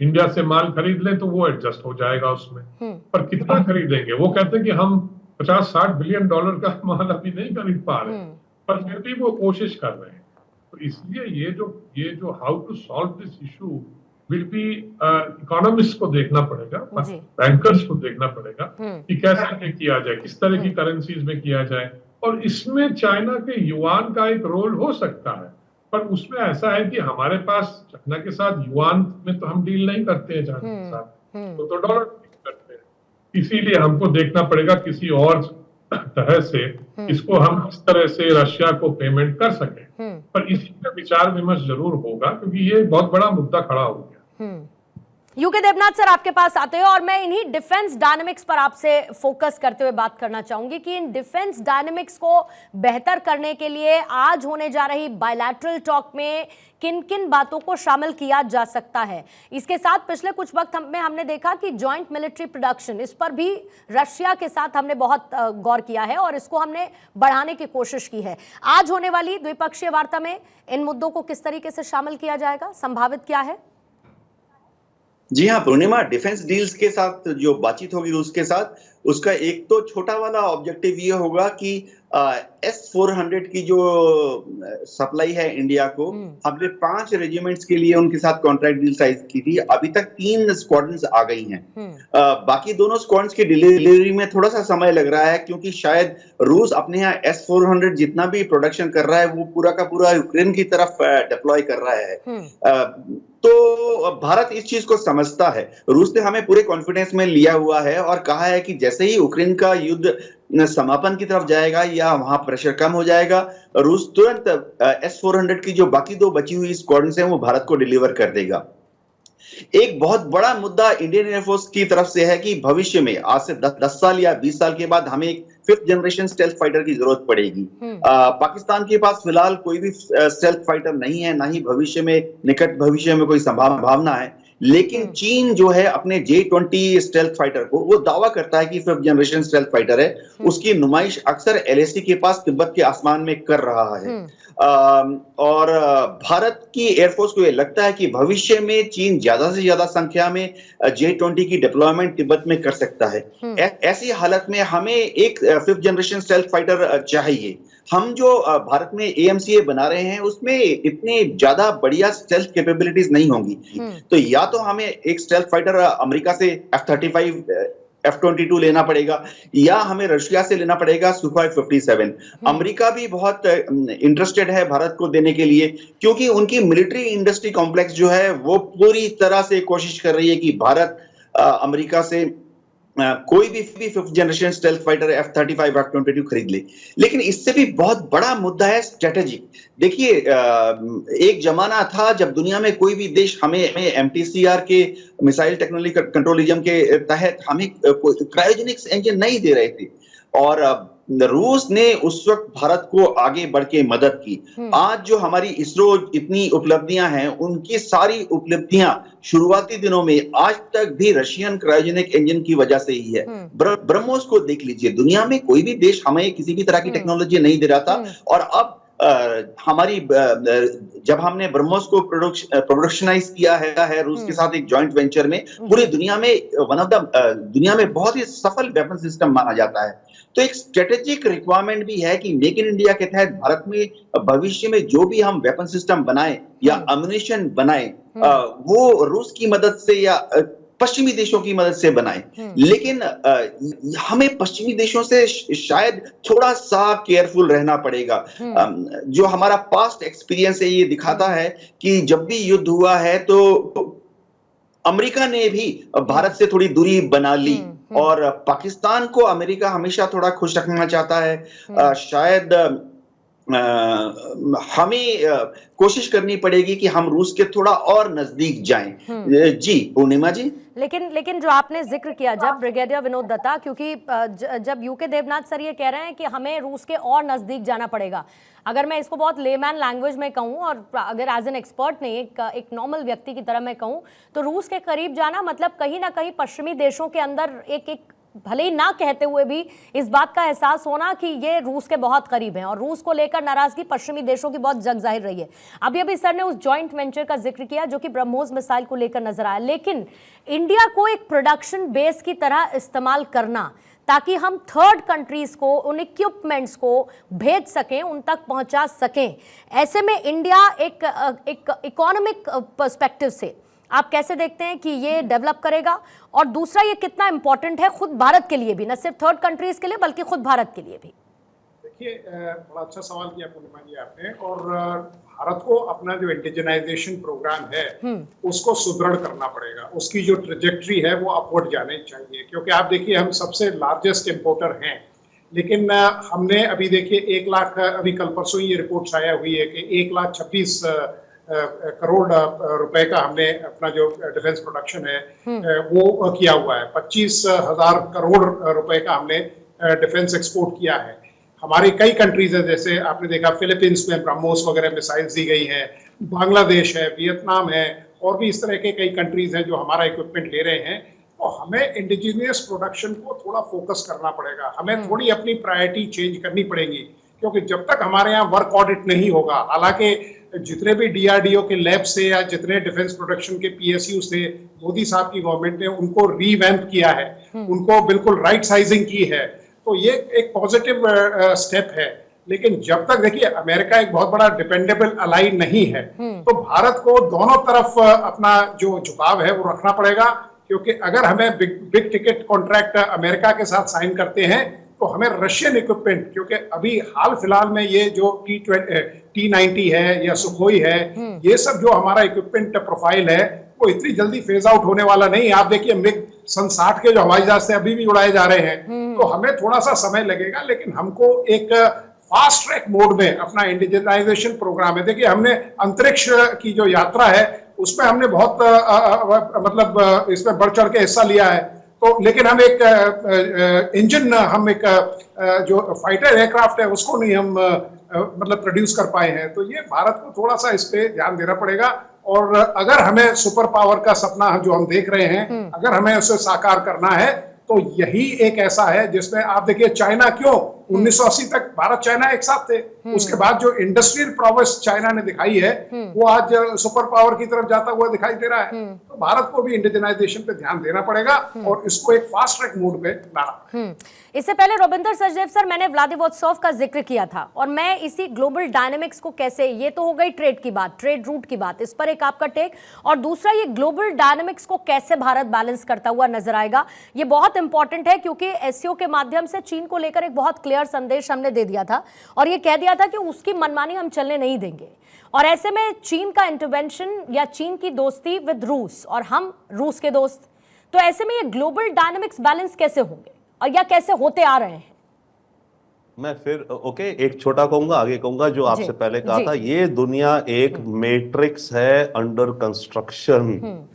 इंडिया से माल खरीद ले तो वो एडजस्ट हो जाएगा उसमें, पर कितना खरीदेंगे, वो कहते हैं कि हम 50-60 बिलियन डॉलर का माल अभी नहीं खरीद पा रहे, पर फिर भी वो कोशिश कर रहे हैं। तो इसलिए ये जो how to solve this issue will be, economist को देखना पड़ेगा, बैंकर्स को देखना पड़ेगा कि कैसे किया जाए, किस तरह की करेंसीज में किया जाए, और इसमें चाइना के युआन का एक रोल हो सकता है। पर उसमें ऐसा है कि हमारे पास चाइना के साथ युआन में तो हम डील नहीं करते हैं, चाइना के साथ तो डॉलर करते हैं, इसीलिए हमको देखना पड़ेगा किसी और तरह से इसको हम किस तरह से रशिया को पेमेंट कर सकें। पर इसी पे विचार विमर्श जरूर होगा, क्योंकि ये बहुत बड़ा मुद्दा खड़ा हो गया। यूके देवनाथ सर, आपके पास आते हैं और मैं इन्हीं डिफेंस डायनेमिक्स पर आपसे फोकस करते हुए बात करना चाहूंगी कि इन डिफेंस डायनेमिक्स को बेहतर करने के लिए आज होने जा रही बायलैटरल टॉक में किन किन बातों को शामिल किया जा सकता है। इसके साथ पिछले कुछ वक्त में हमने देखा कि जॉइंट मिलिट्री प्रोडक्शन, इस पर भी रशिया के साथ हमने बहुत गौर किया है और इसको हमने बढ़ाने की कोशिश की है। आज होने वाली द्विपक्षीय वार्ता में इन मुद्दों को किस तरीके से शामिल किया जाएगा, संभावित क्या है? जी हाँ पूर्णिमा, डिफेंस डील्स के साथ जो बातचीत होगी रूस के साथ, उसका एक तो छोटा वाला ऑब्जेक्टिव ये होगा कि S-400 की जो सप्लाई है इंडिया को, हमने 5 रेजिमेंट्स के लिए उनके साथ कॉन्ट्रैक्ट डील साइज की थी, अभी तक 3 स्क्वाड्रन्स आ गई हैं। बाकी दोनों स्क्वाड्रन्स की डिलीवरी में थोड़ा सा समय लग रहा है, क्योंकि शायद रूस अपने यहाँ S-400 जितना भी प्रोडक्शन कर रहा है वो पूरा का पूरा यूक्रेन की तरफ डिप्लॉय कर रहा है। तो भारत इस चीज को समझता है, रूस ने हमें पूरे कॉन्फिडेंस में लिया हुआ है और कहा है कि जैसे ही यूक्रेन का युद्ध समापन की तरफ जाएगा या वहां प्रेशर कम हो जाएगा, रूस तुरंत S-400 की जो बाकी 2 बची हुई स्क्वाड्रन्स हैं वो भारत को डिलीवर कर देगा। एक बहुत बड़ा मुद्दा इंडियन एयरफोर्स की तरफ से है कि भविष्य में आज से 10 साल या 20 साल के बाद हमें एक 5th जनरेशन स्टेल्थ फाइटर की जरूरत पड़ेगी। पाकिस्तान के पास फिलहाल कोई भी स्टेल्थ फाइटर नहीं है, ना ही भविष्य में, निकट भविष्य में कोई संभावना है। लेकिन चीन जो है अपने J-20 स्टेल्थ फाइटर को, वो दावा करता है कि 5th जनरेशन स्टेल्थ फाइटर है, उसकी नुमाइश अक्सर LAC के पास तिब्बत के आसमान में कर रहा है। और भारत की एयरफोर्स को यह लगता है कि भविष्य में चीन ज्यादा से ज्यादा संख्या में J-20 की डिप्लॉयमेंट तिब्बत में कर सकता है। ऐसी हालत में हमें एक 5th जनरेशन स्टेल्थ फाइटर चाहिए। हम जो भारत में AMCA बना रहे हैं उसमें इतने ज्यादा बढ़िया स्टेल्थ कैपेबिलिटीज नहीं होंगी। तो या तो हमें एक स्टेल्थ फाइटर अमेरिका से F-35 F-22 लेना पड़ेगा, या हमें रशिया से लेना पड़ेगा Sukhoi 57। अमेरिका भी बहुत इंटरेस्टेड है भारत को देने के लिए, क्योंकि उनकी मिलिट्री इंडस्ट्री कॉम्प्लेक्स जो है वो पूरी तरह से कोशिश कर रही है कि भारत अमेरिका से कोई भी 5th generation stealth fighter F-35 F-22 खरीद ले। लेकिन इससे भी बहुत बड़ा मुद्दा है स्ट्रेटेजिक। देखिए, एक जमाना था जब दुनिया में कोई भी देश हमें MTCR के मिसाइल टेक्नोलॉजी कंट्रोलिज्म के तहत हमें क्रायोजेनिक्स इंजन नहीं दे रहे थे, और रूस ने उस वक्त भारत को आगे बढ़ के मदद की। आज जो हमारी इसरो इतनी उपलब्धियां हैं, उनकी सारी उपलब्धियां शुरुआती दिनों में आज तक भी रशियन क्रायोजेनिक इंजन की वजह से ही है। ब्रह्मोस को देख लीजिए, दुनिया में कोई भी देश हमें किसी भी तरह की टेक्नोलॉजी नहीं दे रहा था, और अब हमारी जब हमने ब्रह्मोस को प्रोडक्शनाइज किया है रूस के साथ एक जॉइंट वेंचर में, पूरी दुनिया में वन ऑफ द दुनिया में बहुत ही सफल वेपन सिस्टम माना जाता है। तो एक स्ट्रेटेजिक रिक्वायरमेंट भी है कि मेक इन इंडिया के तहत भारत में भविष्य में जो भी हम वेपन सिस्टम बनाए या अम्युनिशन बनाए, वो रूस की मदद से या पश्चिमी देशों की मदद से बनाए। लेकिन हमें पश्चिमी देशों से शायद थोड़ा सा केयरफुल रहना पड़ेगा। जो हमारा पास्ट एक्सपीरियंस है ये दिखाता है कि जब भी युद्ध हुआ है तो अमेरिका ने भी भारत से थोड़ी दूरी बना ली, और पाकिस्तान को अमेरिका हमेशा थोड़ा खुश रखना चाहता है। शायद हमें कोशिश करनी पड़ेगी कि हम रूस के थोड़ा और नजदीक जाएं। जी पूर्णिमा जी। लेकिन जो आपने जिक्र किया जब ब्रिगेडियर विनोद दत्ता, क्योंकि जब यूके देवनाथ सर ये कह रहे हैं कि हमें रूस के और नजदीक जाना पड़ेगा, अगर मैं इसको बहुत लेमैन लैंग्वेज में कहूँ और अगर एज एन एक्सपर्ट नहीं, एक नॉर्मल व्यक्ति की तरह मैं कहूँ, तो रूस के करीब जाना मतलब कहीं ना कहीं पश्चिमी देशों के अंदर एक भले ही ना कहते हुए भी इस बात का एहसास होना कि ये रूस के बहुत करीब हैं, और रूस को लेकर नाराजगी पश्चिमी देशों की बहुत जग जाहिर रही है। अभी सर ने उस जॉइंट वेंचर का जिक्र किया जो कि ब्रह्मोस मिसाइल को लेकर नजर आया, लेकिन इंडिया को एक प्रोडक्शन बेस की तरह इस्तेमाल करना ताकि हम थर्ड कंट्रीज को उन इक्विपमेंट्स को भेज सकें, उन तक पहुंचा सकें, ऐसे में इंडिया एक इकोनॉमिक पर्सपेक्टिव से आप कैसे देखते हैं कि ये डेवलप करेगा? और दूसरा, ये कितना इंपॉर्टेंट है खुद भारत के लिए भी, न सिर्फ थर्ड कंट्रीज के लिए बल्कि खुद भारत के लिए भी? देखिए, बड़ा अच्छा सवाल किया पूर्णिमा जी आपने। और भारत को अपना जो इंडिजिनाइजेशन प्रोग्राम है उसको सुदृढ़ करना पड़ेगा। उसकी जो ट्रेजेक्ट्री है वो अपवर्ड जानी चाहिए, क्योंकि आप देखिए हम सबसे लार्जेस्ट इंपोर्टर हैं, लेकिन हमने अभी देखिए 1 लाख, अभी कल परसों ही ये रिपोर्ट आया हुई है कि 1,26 करोड़ रुपए का हमने अपना जो डिफेंस प्रोडक्शन है वो किया हुआ है। 25,000 करोड़ रुपए का हमने डिफेंस एक्सपोर्ट किया है। हमारी कई कंट्रीज है, जैसे आपने देखा फिलीपींस में ब्रह्मोस वगैरह मिसाइल्स दी गई हैं, बांग्लादेश है, वियतनाम है, और भी इस तरह के कई कंट्रीज हैं जो हमारा इक्विपमेंट ले रहे हैं। तो हमें इंडिजिनियस प्रोडक्शन को थोड़ा फोकस करना पड़ेगा, हमें थोड़ी अपनी प्रायोरिटी चेंज करनी पड़ेगी, क्योंकि जब तक हमारे यहाँ वर्क ऑडिट नहीं होगा, हालांकि जितने भी DRDO के लैब से या जितने डिफेंस प्रोडक्शन के PSU से मोदी साहब की गवर्नमेंट ने उनको रीवैम्प किया है, उनको बिल्कुल राइट साइजिंग की है, तो ये एक पॉजिटिव स्टेप है। लेकिन जब तक देखिए अमेरिका एक बहुत बड़ा डिपेंडेबल अलाई नहीं है, तो भारत को दोनों तरफ अपना जो झुकाव है वो रखना पड़ेगा, क्योंकि अगर हमें बिग टिकट कॉन्ट्रैक्ट अमेरिका के साथ साइन करते हैं तो हमें रशियन इक्विपमेंट, क्योंकि अभी हाल फिलहाल में ये जो T-90 है या सुखोई है, ये सब जो हमारा इक्विपमेंट प्रोफाइल है वो इतनी जल्दी फेज आउट होने वाला नहीं। आप देखिए मिग सन 60 के जो हवाई जहाज से अभी भी उड़ाए जा रहे हैं, तो हमें थोड़ा सा समय लगेगा, लेकिन हमको एक फास्ट ट्रैक मोड में अपना इंडिजिनाइजेशन प्रोग्राम है। देखिए हमने अंतरिक्ष की जो यात्रा है उसमें हमने बहुत मतलब इसमें बढ़ चढ़ के हिस्सा लिया है, तो लेकिन हम एक इंजन, हम एक जो फाइटर एयरक्राफ्ट है उसको नहीं हम मतलब प्रोड्यूस कर पाए हैं। तो ये भारत को थोड़ा सा इस पे ध्यान देना पड़ेगा। और अगर हमें सुपर पावर का सपना जो हम देख रहे हैं, अगर हमें उसे साकार करना है, तो यही एक ऐसा है जिसमें आप देखिए चाइना क्यों 1980 तक भारत चाइना एक साथ थे, उसके बाद जो इंडस्ट्रियल प्रोग्रेस चाइना ने दिखाई है वो आज सुपर पावर की तरफ जाता हुआ दिखाई दे रहा है। तो भारत को भी इंडिजिनाइजेशन पे ध्यान देना पड़ेगा और इसको एक फास्ट ट्रैक मोड पे लाना। इससे पहले रविंदर सचदेव सर, मैंने व्लादिवोस्तोक का जिक्र किया था और मैं इसी ग्लोबल डायनेमिक्स को कैसे, ये तो हो गई ट्रेड की बात, ट्रेड रूट की बात, इस पर एक आपका टेक, और दूसरा ये ग्लोबल डायनेमिक्स को कैसे भारत बैलेंस करता हुआ नजर आएगा। ये बहुत इंपॉर्टेंट है क्योंकि एससीओ के माध्यम से चीन को लेकर एक बहुत क्लियर संदेश हमने दे दिया था और ये कह दिया था कि उसकी मनमानी हम चलने नहीं देंगे। और ऐसे में चीन का इंटरवेंशन या चीन की दोस्ती विद रूस और हम रूस के दोस्त, तो ऐसे में ये ग्लोबल डायनेमिक्स बैलेंस कैसे होंगे और या कैसे होते आ रहे हैं? मैं फिर एक छोटा कहूंगा, आगे कहूंगा जो आपसे पहले कहा था। ये दुनिया एक मैट्रिक्स है अंडर कंस्ट्रक्शन।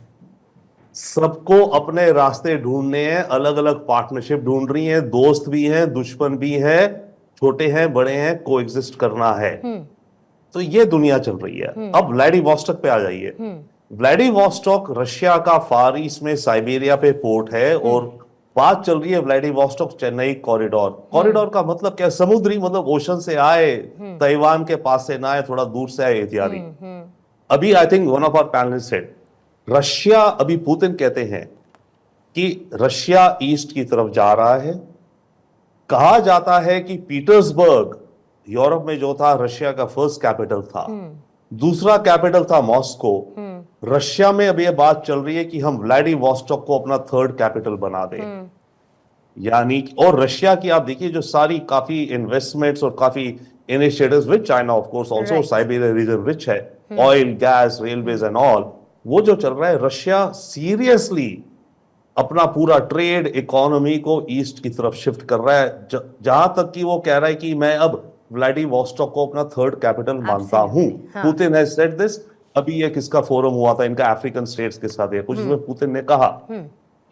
सबको अपने रास्ते ढूंढने हैं, अलग अलग पार्टनरशिप ढूंढ रही हैं, दोस्त भी हैं, दुश्मन भी हैं, छोटे हैं, बड़े हैं, कोएग्जिस्ट करना है। तो ये दुनिया चल रही है। अब व्लादिवोस्टोक पे आ जाइए। व्लादिवोस्टोक रशिया का फार ईस्ट में साइबेरिया पे पोर्ट है और बात चल रही है व्लादिवोस्टोक चेन्नई कॉरिडोर। कॉरिडोर का मतलब क्या? समुद्री, मतलब ओशन से आए, ताइवान के पास से ना आए, थोड़ा दूर से आए इत्यादि। अभी I think one of our panellist said Russia, अभी पुतिन कहते हैं कि रशिया ईस्ट की तरफ जा रहा है। कहा जाता है कि पीटर्सबर्ग यूरोप में जो था रशिया का फर्स्ट कैपिटल था, दूसरा कैपिटल था मॉस्को। रशिया में अभी ये बात चल रही है कि हम व्लादिवोस्टोक को अपना थर्ड कैपिटल बना दें। यानी और रशिया की आप देखिए जो सारी काफी इन्वेस्टमेंट्स और काफी initiatives with China of course also, Siberia region rich है, oil, gas, railways and all, वो जो चल रहा है, रशिया सीरियसली अपना पूरा ट्रेड इकोनॉमी को ईस्ट की तरफ शिफ्ट कर रहा है। जहां तक कि वो कह रहा है कि मैं अब व्लादिवोस्टोक को अपना थर्ड कैपिटल मानता हूं। Putin has said this. अभी एक इसका फोरम हुआ था इनका अफ्रीकन स्टेट्स के साथ, कुछ इसमें पुतिन ने कहा।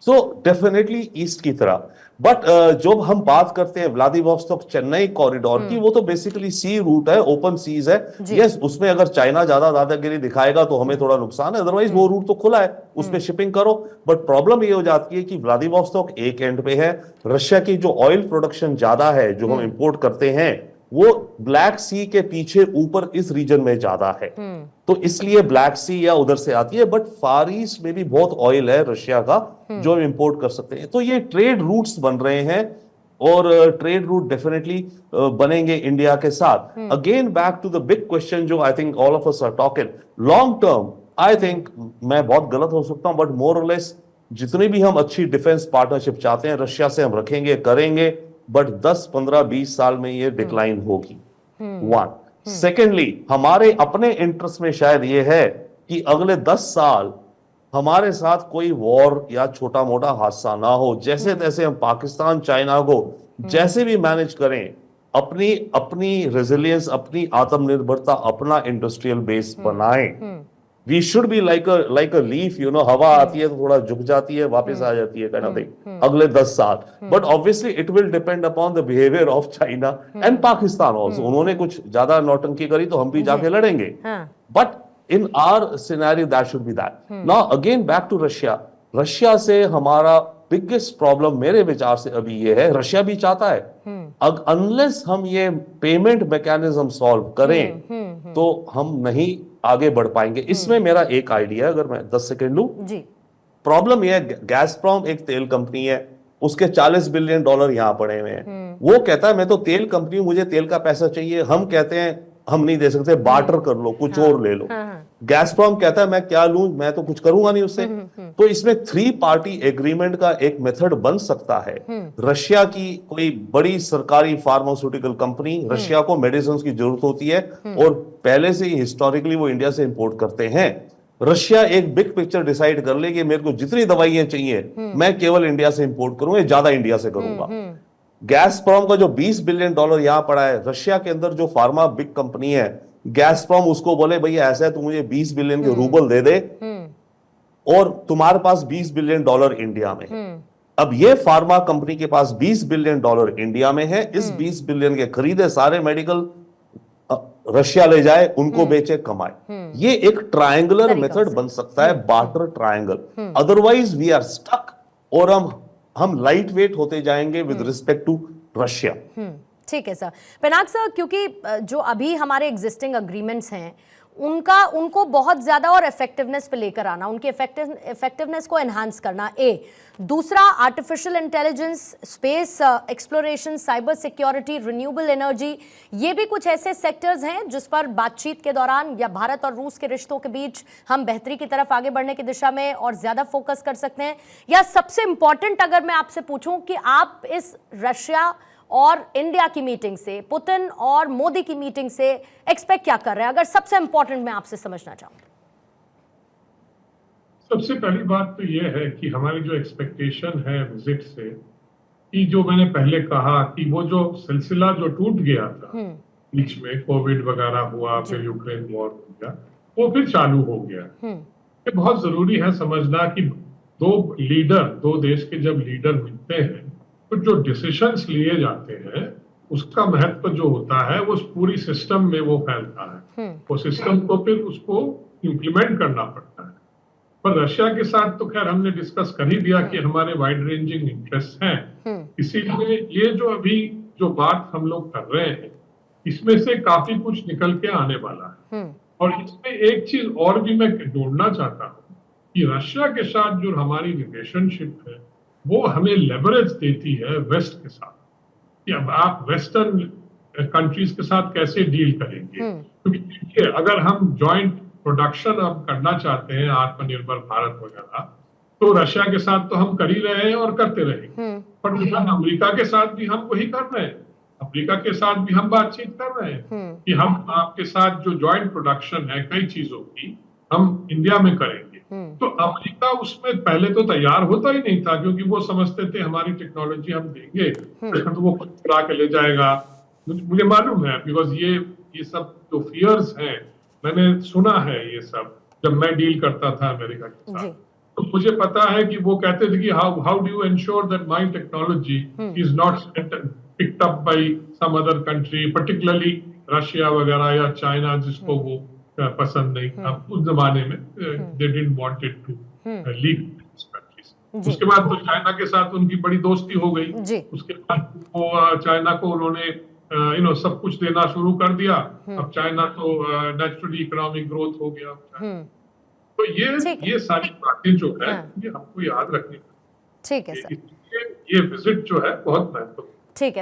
सो डेफिनेटली ईस्ट की तरह। बट जब हम बात करते हैं व्लादिवोस्टोक चेन्नई कॉरिडोर की, वो तो बेसिकली सी रूट है, ओपन सीज है। यस, उसमें अगर चाइना ज्यादा दादागिरी दिखाएगा तो हमें थोड़ा नुकसान है, अदरवाइज वो रूट तो खुला है, उसमें शिपिंग करो। बट प्रॉब्लम ये हो जाती है कि व्लादिवोस्टोक एक एंड पे है, रशिया की जो ऑयल प्रोडक्शन ज्यादा है, जो हम इंपोर्ट करते हैं, वो ब्लैक सी के पीछे ऊपर इस रीजन में ज्यादा है, तो इसलिए ब्लैक सी या उधर से आती है। बट फार ईस्ट में भी बहुत ऑयल है रशिया का जो हम इंपोर्ट कर सकते हैं। तो ये ट्रेड रूट्स बन रहे हैं और ट्रेड रूट डेफिनेटली बनेंगे इंडिया के साथ। Again back to the big question जो I think all of us are talking long term. I think मैं बहुत गलत हो सकता हूं, बट मोर और लेस जितनी भी हम अच्छी डिफेंस पार्टनरशिप चाहते हैं रशिया से हम रखेंगे, करेंगे, बट 10, 15, 20 साल में ये डिक्लाइन होगी। वन, सेकेंडली हमारे अपने इंटरेस्ट में शायद ये है कि अगले 10 साल हमारे साथ कोई वॉर या छोटा मोटा हादसा ना हो। जैसे तैसे हम पाकिस्तान, चाइना को जैसे भी मैनेज करें, अपनी रेजिलियंस, अपनी आत्मनिर्भरता, अपना इंडस्ट्रियल बेस बनाएं। We should be like a leaf, you know, हवा आती है तो थोड़ा झुक जाती है, वापस आ जाती है, काइंड ऑफ थिंग, अगले 10 साल। But obviously it will depend upon the behaviour of China and Pakistan also. उन्होंने कुछ ज्यादा नौटंकी करी तो हम भी जाके लड़ेंगे। But in our scenario that should be that. Now again back to Russia. Russia से हमारा बिगेस्ट प्रॉब्लम मेरे विचार से अभी ये है, रशिया भी चाहता है अनलेस हम ये पेमेंट मैकेनिज्म सॉल्व करें तो हम नहीं आगे बढ़ पाएंगे। इसमें मेरा एक आइडिया, अगर मैं 10 सेकेंड लूं। प्रॉब्लम ये है, गैसप्रॉम एक तेल कंपनी है, उसके $40 बिलियन यहां पड़े हुए हैं। वो कहता है मैं तो तेल कंपनी हूं, मुझे तेल का पैसा चाहिए। हम कहते हैं हम नहीं दे सकते, बार्टर कर लो, कुछ और ले लो। गैसप्रॉम कहता है मैं क्या लूं, मैं तो कुछ करूंगा नहीं उससे। तो इसमें 3 पार्टी एग्रीमेंट का एक मेथड बन सकता है। रशिया की कोई बड़ी सरकारी फार्मास्यूटिकल कंपनी, रशिया को मेडिसिन की जरूरत होती है और पहले से ही हिस्टोरिकली वो इंडिया से इंपोर्ट करते हैं। रशिया एक बिग पिक्चर डिसाइड कर ले कि मेरे को जितनी दवाइयां चाहिए मैं केवल इंडिया से इंपोर्ट करूंगा, ज्यादा इंडिया से करूंगा। गैसप्रॉम का जो $20 बिलियन यहां पड़ा है, रशिया के अंदर जो फार्मा बिग कंपनी है, गैसप्रॉम उसको बोले भैया ऐसा है, तू मुझे 20 बिलियन के रूबल दे दे और तुम्हारे पास $20 बिलियन इंडिया में। अब ये फार्मा कंपनी के पास $20 बिलियन इंडिया में है, इस 20 बिलियन के खरीदे सारे मेडिकल रशिया ले जाए, उनको बेचे, कमाए। ये एक ट्रायंगुलर मेथड बन सकता है, barter triangle. Otherwise we are stuck, और हम लाइट वेट होते जाएंगे विद रिस्पेक्ट टू रशिया। ठीक है सर। पिनाक सर, क्योंकि जो अभी हमारे एग्जिस्टिंग अग्रीमेंट्स हैं उनको बहुत ज्यादा और इफेक्टिवनेस पे लेकर आना, उनकी इफेक्टिवनेस को एनहांस करना, दूसरा artificial intelligence, space exploration, cyber security, renewable energy, ये भी कुछ ऐसे सेक्टर्स हैं जिस पर बातचीत के दौरान या भारत और रूस के रिश्तों के बीच हम बेहतरी की तरफ आगे बढ़ने की दिशा में और ज्यादा फोकस कर सकते हैं। या सबसे इंपॉर्टेंट अगर मैं आपसे पूछूं कि आप इस रशिया और इंडिया की मीटिंग से, पुतिन और मोदी की मीटिंग से एक्सपेक्ट क्या कर रहे हैं, अगर सबसे इंपॉर्टेंट मैं आपसे समझना चाहूं? सबसे पहली बात तो यह है कि हमारी जो एक्सपेक्टेशन है विजिट से, कि जो मैंने पहले कहा कि वो जो सिलसिला जो टूट गया था बीच में, कोविड वगैरह हुआ, फिर यूक्रेन वॉर हो गया, वो फिर चालू हो गया। ये बहुत जरूरी है समझना कि दो देश के जब लीडर मिलते हैं तो जो डिसीजंस लिए जाते हैं उसका महत्व जो होता है वो पूरी सिस्टम में वो फैलता है। वो सिस्टम को फिर उसको इम्प्लीमेंट करना पड़ता है। पर रशिया के साथ तो खैर हमने डिस्कस कर ही दिया कि हमारे वाइड रेंजिंग इंटरेस्ट हैं, इसीलिए ये जो अभी जो बात हम लोग कर रहे हैं इसमें से काफी कुछ निकल के आने वाला है। और इसमें एक चीज और भी मैं जोड़ना चाहता हूँ कि रशिया के साथ जो हमारी रिलेशनशिप है वो हमें लेवरेज देती है वेस्ट के साथ, कि अब आप वेस्टर्न कंट्रीज के साथ कैसे डील करेंगे। क्योंकि देखिए, अगर हम जॉइंट प्रोडक्शन अब करना चाहते हैं, आत्मनिर्भर भारत वगैरह, तो रशिया के साथ तो हम कर ही रहे हैं और करते रहेंगे, पर अमेरिका के साथ भी हम वही कर रहे हैं। अमेरिका के साथ भी हम बातचीत कर रहे हैं कि हम आपके साथ जो जॉइंट प्रोडक्शन है कई चीजों की हम इंडिया में करेंगे। तो अमेरिका उसमें पहले तो तैयार होता ही नहीं था, क्योंकि वो समझते थे हमारी टेक्नोलॉजी हम देंगे तो वो खुद चुरा के ले जाएगा। मुझे मालूम है, बिकॉज ये सब जो फियर्स हैं मैंने सुना है, ये सब जब मैं डील करता था अमेरिका के साथ, तो मुझे पता है कि वो कहते थे कि how do you ensure that my technology is not picked up by some other country, particularly Russia वगैरह या चाइना, जिसको वो पसंद नहीं था उस जमाने में। They didn't want it to leak this countries. उसके बाद तो चाइना के साथ उनकी बड़ी दोस्ती हो गई। उसके बाद वो चाइना को उन्होंने सब कुछ देना शुरू कर दिया। अब चाइना तो नेचुरली इकोनॉमिक ग्रोथ हो गया। तो ये सारी बातें जो है ये हमको याद रखनी चाहिए। ठीक है सर, ये विजिट जो है बहुत महत्वपूर्ण। ठीक है।